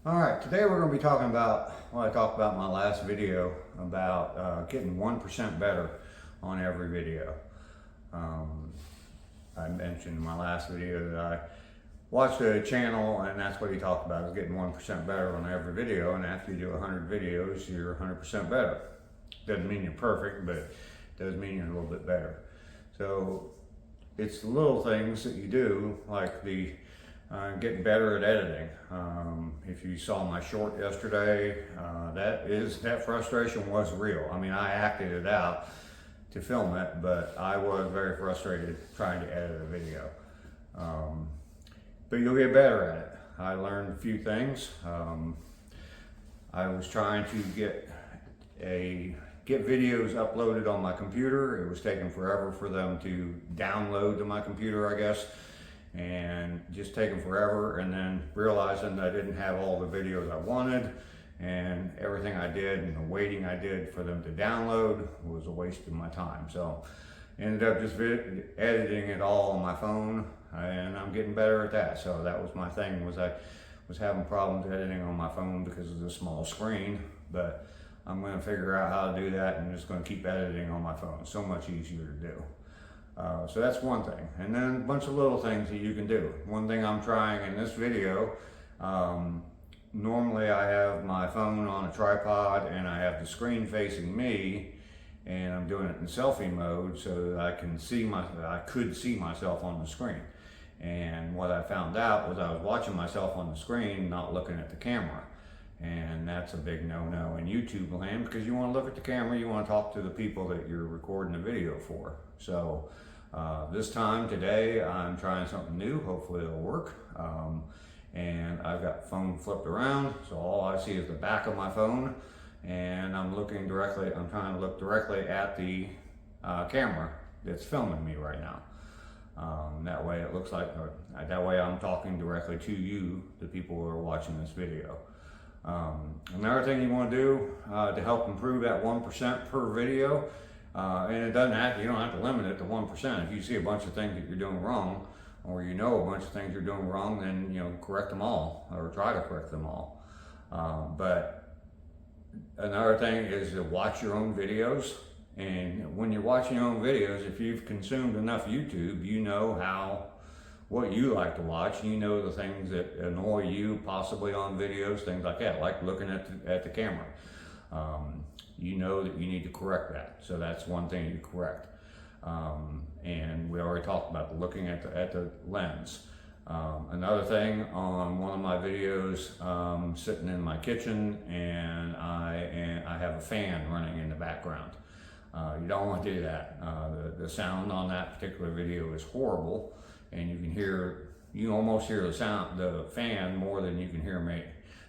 All right, today we're going to be talking about what I talked about in my last video about getting 1% better on every video. Um, I mentioned in my last video that I watched a channel and that's what he talked about, is getting 1% better on every video, and after you do 100 videos, you're 100% better. Doesn't mean you're perfect, but it does mean you're a little bit better. So it's the little things that you do, like the getting better at editing. If you saw my short yesterday, that frustration was real. I mean, I acted it out to film it, but I was very frustrated trying to edit a video. But you'll get better at it. I learned a few things. I was trying to get videos uploaded on my computer. It was taking forever for them to download to my computer, I guess, and just taking forever, and then realizing that I didn't have all the videos I wanted, and everything I did and the waiting I did for them to download was a waste of my time. So ended up just editing it all on my phone, and I'm getting better at that. So that was my thing, was I was having problems editing on my phone because of the small screen, but I'm going to figure out how to do that, and just going to keep editing on my phone. It's so much easier to do. So that's one thing. And then a bunch of little things that you can do. One thing I'm trying in this video, normally I have my phone on a tripod and I have the screen facing me, and I'm doing it in selfie mode so that I could see myself on the screen. And what I found out was I was watching myself on the screen, not looking at the camera. And that's a big no-no in YouTube land, because you want to look at the camera, you want to talk to the people that you're recording the video for. So this time, today, I'm trying something new. Hopefully it'll work. And I've got the phone flipped around, so all I see is the back of my phone, and I'm trying to look directly at the camera that's filming me right now. That way it looks like, that way I'm talking directly to you, the people who are watching this video. Another thing you want to do to help improve that 1% per video, and you don't have to limit it to 1%. If you see a bunch of things that you're doing wrong, or you know a bunch of things you're doing wrong, then correct them all, or try to correct them all. But another thing is to watch your own videos. And when you're watching your own videos, if you've consumed enough YouTube, you know what you like to watch. You know the things that annoy you possibly on videos, things like that, like looking at the camera. You know that you need to correct that. So that's one thing you correct. And we already talked about looking at the lens. Another thing, on one of my videos, sitting in my kitchen, and I have a fan running in the background. You don't want to do that. The sound on that particular video is horrible, and you almost hear the fan more than you can hear me.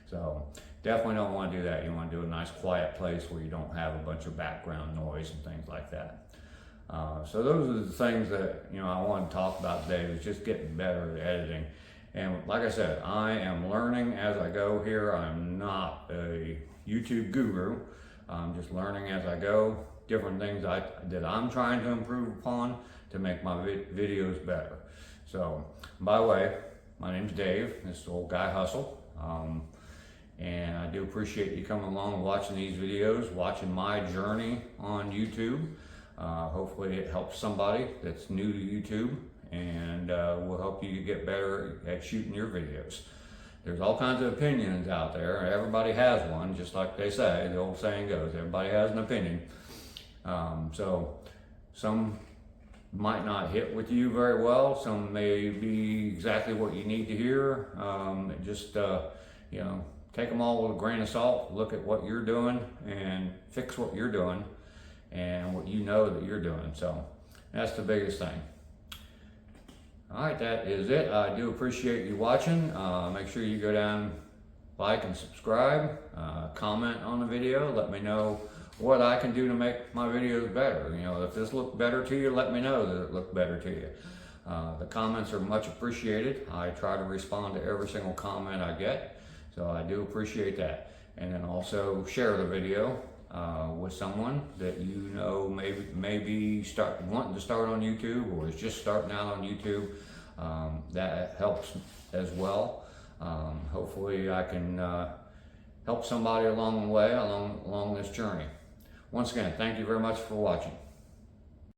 So definitely don't want to do that. You want to do a nice quiet place where you don't have a bunch of background noise and things like that. So those are the things that I want to talk about today, is just getting better at editing. And like I said, I am learning as I go here. I'm not a YouTube guru. I'm just learning as I go. Different things that I'm trying to improve upon to make my videos better. So, by the way, my name's Dave. This is Old Guy Hustle. And I do appreciate you coming along and watching these videos, watching my journey on YouTube. Hopefully it helps somebody that's new to YouTube, and will help you get better at shooting your videos. There's all kinds of opinions out there. Everybody has one, just like they say, the old saying goes, everybody has an opinion. So some might not hit with you very well. Some may be exactly what you need to hear. Take them all with a grain of salt. Look at what you're doing and fix what you're doing and what you know that you're doing. So that's the biggest thing. All right, that is it. I do appreciate you watching. Make sure you go down, like and subscribe, comment on the video. Let me know what I can do to make my videos better. If this looked better to you, let me know that it looked better to you. The comments are much appreciated. I try to respond to every single comment I get, so I do appreciate that. And then also share the video with someone that maybe wanting to start on YouTube, or is just starting out on YouTube. That helps as well. Hopefully I can help somebody along the way, along this journey. Once again, thank you very much for watching.